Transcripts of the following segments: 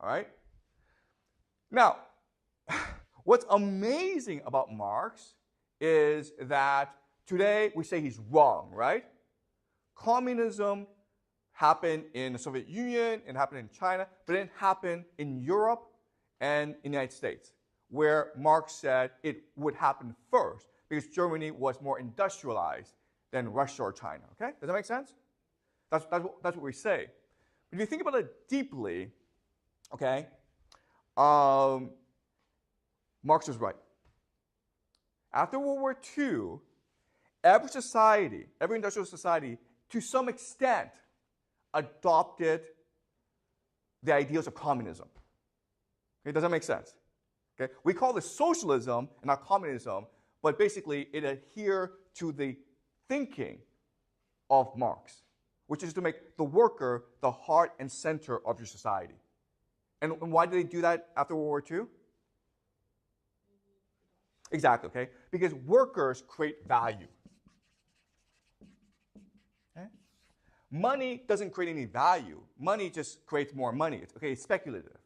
All right? Now, what's amazing about Marx is that today we say he's wrong, right? Communism happened in the Soviet Union, it happened in China, but it happened in Europe and in the United States, where Marx said it would happen first because Germany was more industrialized than Russia or China. Okay? Does that make sense? That's what we say. But if you think about it deeply, okay, Marx was right. After World War II, every society, every industrial society, to some extent, adopted the ideals of communism. Okay, does that make sense? Okay, we call this socialism and not communism, but basically it adhered to the thinking of Marx, which is to make the worker the heart and center of your society. And why did they do that after World War II? Exactly, okay? Because workers create value. Okay? Money doesn't create any value. Money just creates more money. It's speculative.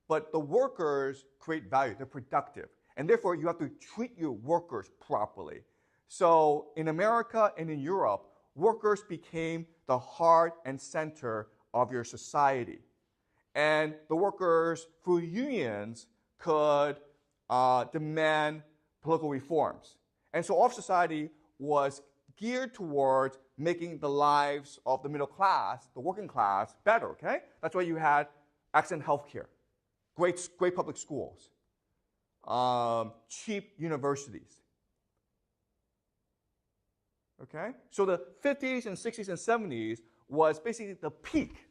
But the workers create value. They're productive. And therefore, you have to treat your workers properly. So in America and in Europe, workers became the heart and center of your society. And the workers, through unions, could demand political reforms. And so all of society was geared towards making the lives of the middle class, the working class, better, okay? That's why you had excellent health care, great public schools, cheap universities. Okay? So the 50s and 60s and 70s was basically the peak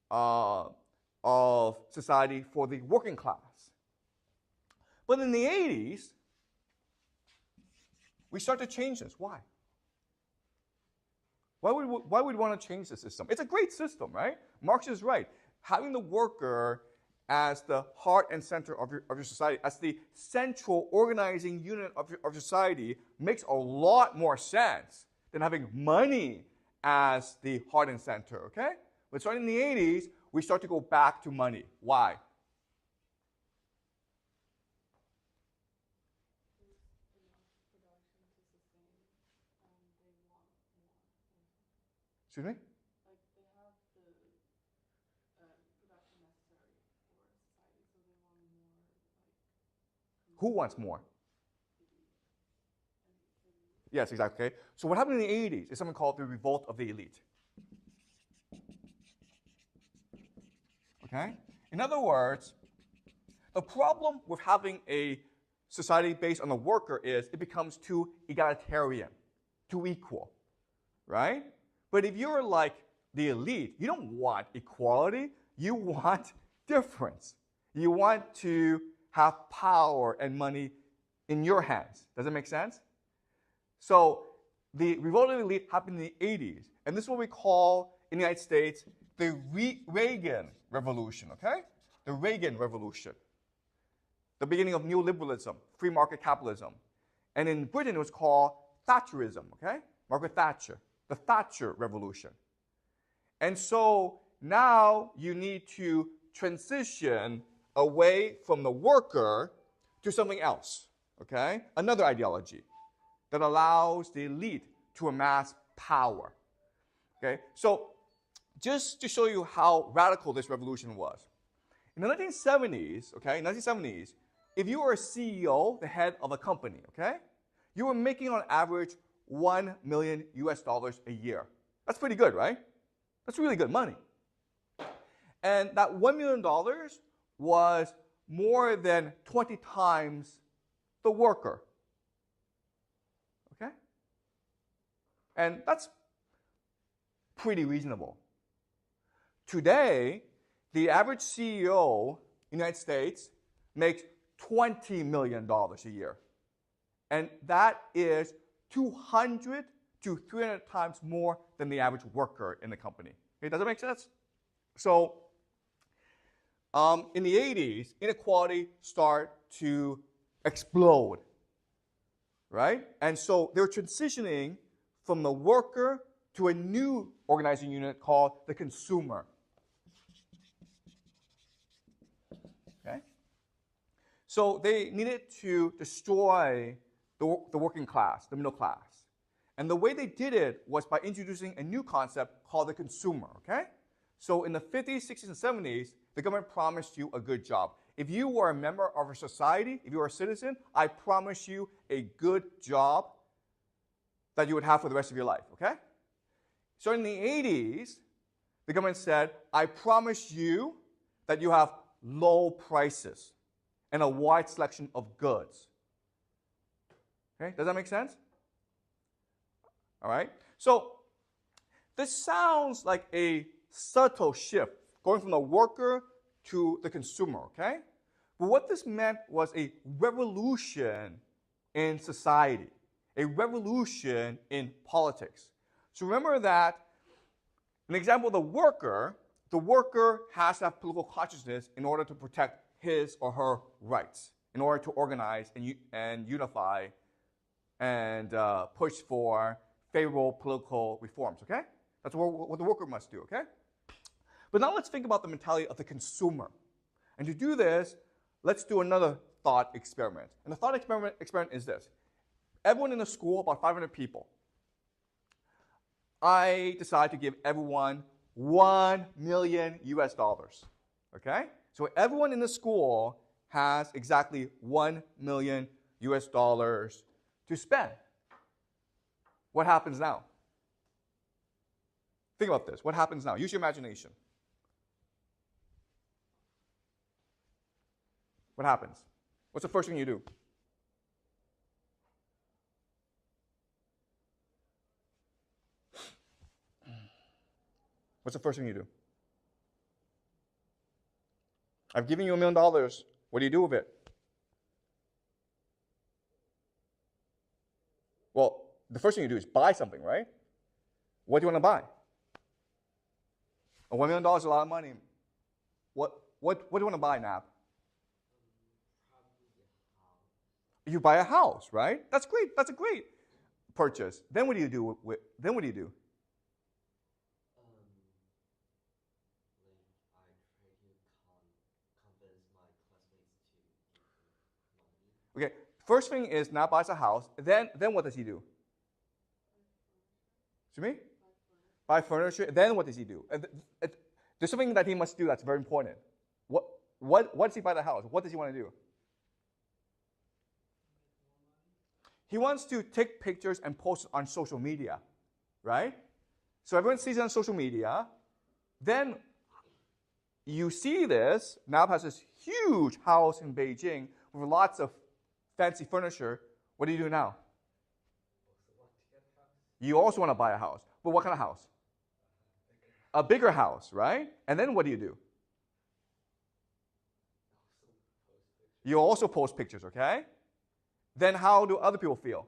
of society for the working class. But in the 80s, we start to change this. Why? Why would we want to change the system? It's a great system, right? Marx is right. Having the worker as the heart and center of your society, as the central organizing unit of your society, makes a lot more sense than having money as the heart and center, okay? But starting in the 80s, we start to go back to money. Why? Excuse me? Like they have the production necessary for society, so they want more. Like, who wants more? Yes, exactly. Okay. So what happened in the 80s is something called the revolt of the elite. Okay? In other words, the problem with having a society based on the worker is it becomes too egalitarian, too equal, right? But if you're like the elite, you don't want equality, you want difference. You want to have power and money in your hands. Does that make sense? So the revolt of the elite happened in the 80s, and this is what we call in the United States the Reagan Revolution, okay? The Reagan Revolution. The beginning of neoliberalism, free market capitalism. And in Britain, it was called Thatcherism, okay? Margaret Thatcher, the Thatcher Revolution. And so now you need to transition away from the worker to something else, okay? Another ideology that allows the elite to amass power, okay? So just to show you how radical this revolution was. In the 1970s, okay, 1970s, if you were a CEO, the head of a company, okay, you were making on average $1 million a year. That's pretty good, right? That's really good money. And that $1 million was more than 20 times the worker. Okay? And that's pretty reasonable. Today, the average CEO in the United States makes $20 million a year. And that is 200 to 300 times more than the average worker in the company. Okay, does that make sense? So in the 80s, inequality started to explode, right? And so they were transitioning from the worker to a new organizing unit called the consumer. So they needed to destroy the working class, the middle class. And the way they did it was by introducing a new concept called the consumer, okay? So in the 50s, 60s, and 70s, the government promised you a good job. If you were a member of a society, if you were a citizen, I promise you a good job that you would have for the rest of your life, okay? So in the 80s, the government said, I promise you that you have low prices and a wide selection of goods. Okay, does that make sense? All right. So this sounds like a subtle shift, going from the worker to the consumer, okay? But what this meant was a revolution in society, a revolution in politics. So remember that an example of the worker has to have political consciousness in order to protect his or her rights, in order to organize and unify and push for favorable political reforms, okay? That's what the worker must do, okay? But now let's think about the mentality of the consumer. And to do this, let's do another thought experiment. And the thought experiment is this. Everyone in the school, about 500 people, I decide to give everyone $1 million US, okay? So everyone in the school has exactly $1 million US to spend. What happens now? Think about this. What happens now? Use your imagination. What happens? What's the first thing you do? What's the first thing you do? I've given you $1 million. What do you do with it? Well, the first thing you do is buy something, right? What do you want to buy? $1 million is a lot of money. What do you want to buy, Nap? You buy a house, right? That's great. That's a great purchase. Then what do you do? Then what do you do? Okay, first thing is Nap buys a house. Then what does he do? Excuse me? Buy furniture. Then what does he do? There's something that he must do that's very important. What does he buy the house? What does he want to do? He wants to take pictures and post on social media, right? So everyone sees it on social media. Then you see this. Nap has this huge house in Beijing with lots of fancy furniture. What do you do now? You also want to buy a house. But what kind of house? A bigger house, right? And then what do you do? You also post pictures, okay? Then how do other people feel?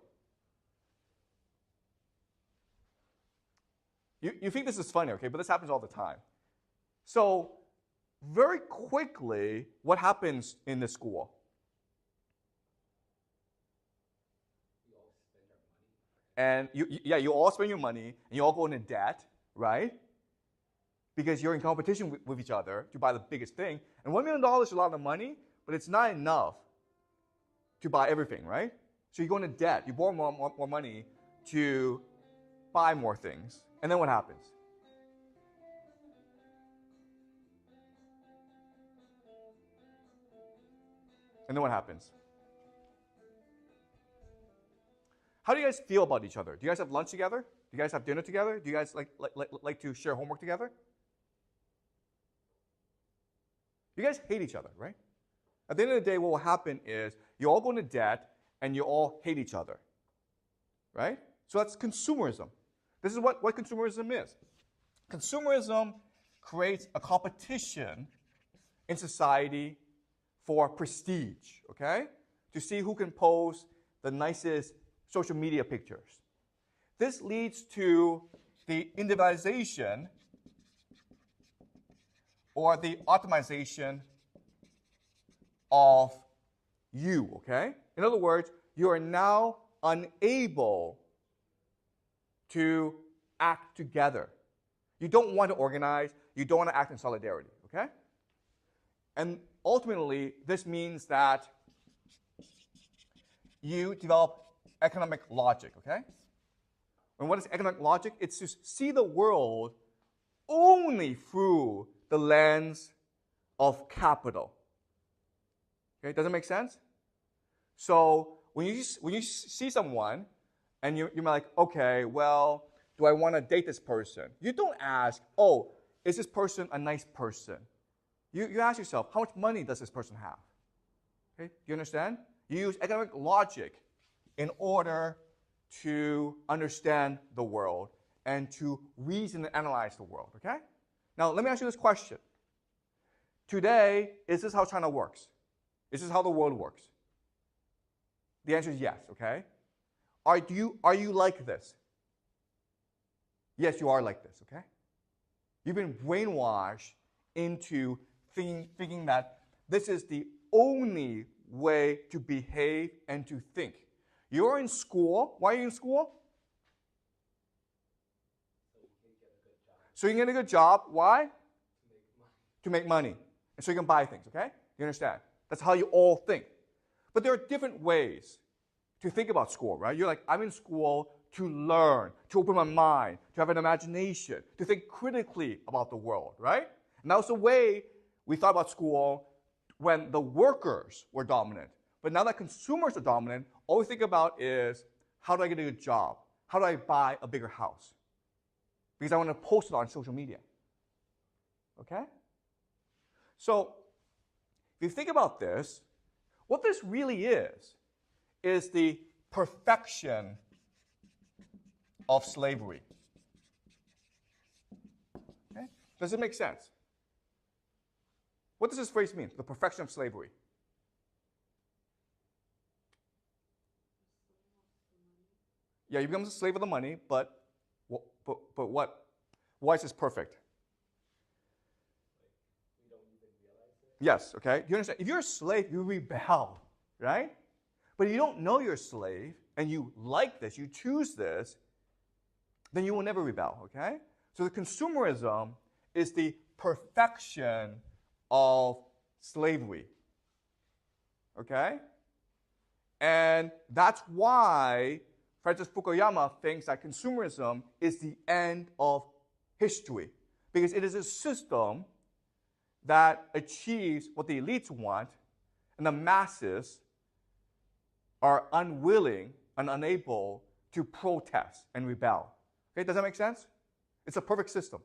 You think this is funny, okay? But this happens all the time. So very quickly, what happens in the school? And you all spend your money, and you all go into debt, right? Because you're in competition with each other to buy the biggest thing. And $1 million is a lot of money, but it's not enough to buy everything, right? So you go into debt. You borrow more money to buy more things. And then what happens? And then what happens? How do you guys feel about each other? Do you guys have lunch together? Do you guys have dinner together? Do you guys like to share homework together? You guys hate each other, right? At the end of the day, what will happen is you all go into debt and you all hate each other, right? So that's consumerism. This is what consumerism is. Consumerism creates a competition in society for prestige, okay? To see who can post the nicest social media pictures. This leads to the individualization or the optimization of you, okay? In other words, you are now unable to act together. You don't want to organize. You don't want to act in solidarity, okay? And ultimately, this means that you develop economic logic, okay? And what is economic logic? It's to see the world only through the lens of capital. Okay, does it make sense? So when you see someone and you're like, okay, well, do I want to date this person? You don't ask, oh, is this person a nice person? You ask yourself, how much money does this person have? Okay, do you understand? You use economic logic in order to understand the world and to reason and analyze the world, okay? Now, let me ask you this question. Today, is this how China works? Is this how the world works? The answer is yes, okay? Are you like this? Yes, you are like this, okay? You've been brainwashed into thinking that this is the only way to behave and to think. You're in school. Why are you in school? So you can get a good job. Why? To make money. And so you can buy things, okay? You understand? That's how you all think. But there are different ways to think about school, right? You're like, I'm in school to learn, to open my mind, to have an imagination, to think critically about the world, right? And that was the way we thought about school when the workers were dominant. But now that consumers are dominant, all we think about is, how do I get a good job? How do I buy a bigger house? Because I want to post it on social media. Okay? So, if you think about this, what this really is the perfection of slavery. Okay? Does it make sense? What does this phrase mean? The perfection of slavery. Yeah, you become a slave of the money, but what? Why is this perfect? We don't even realize it. Yes, okay. You understand? If you're a slave, you rebel, right? But if you don't know you're a slave and you like this, you choose this, then you will never rebel, okay? So the consumerism is the perfection of slavery, okay? And that's why Francis Fukuyama thinks that consumerism is the end of history, because it is a system that achieves what the elites want, and the masses are unwilling and unable to protest and rebel. Okay, does that make sense? It's a perfect system.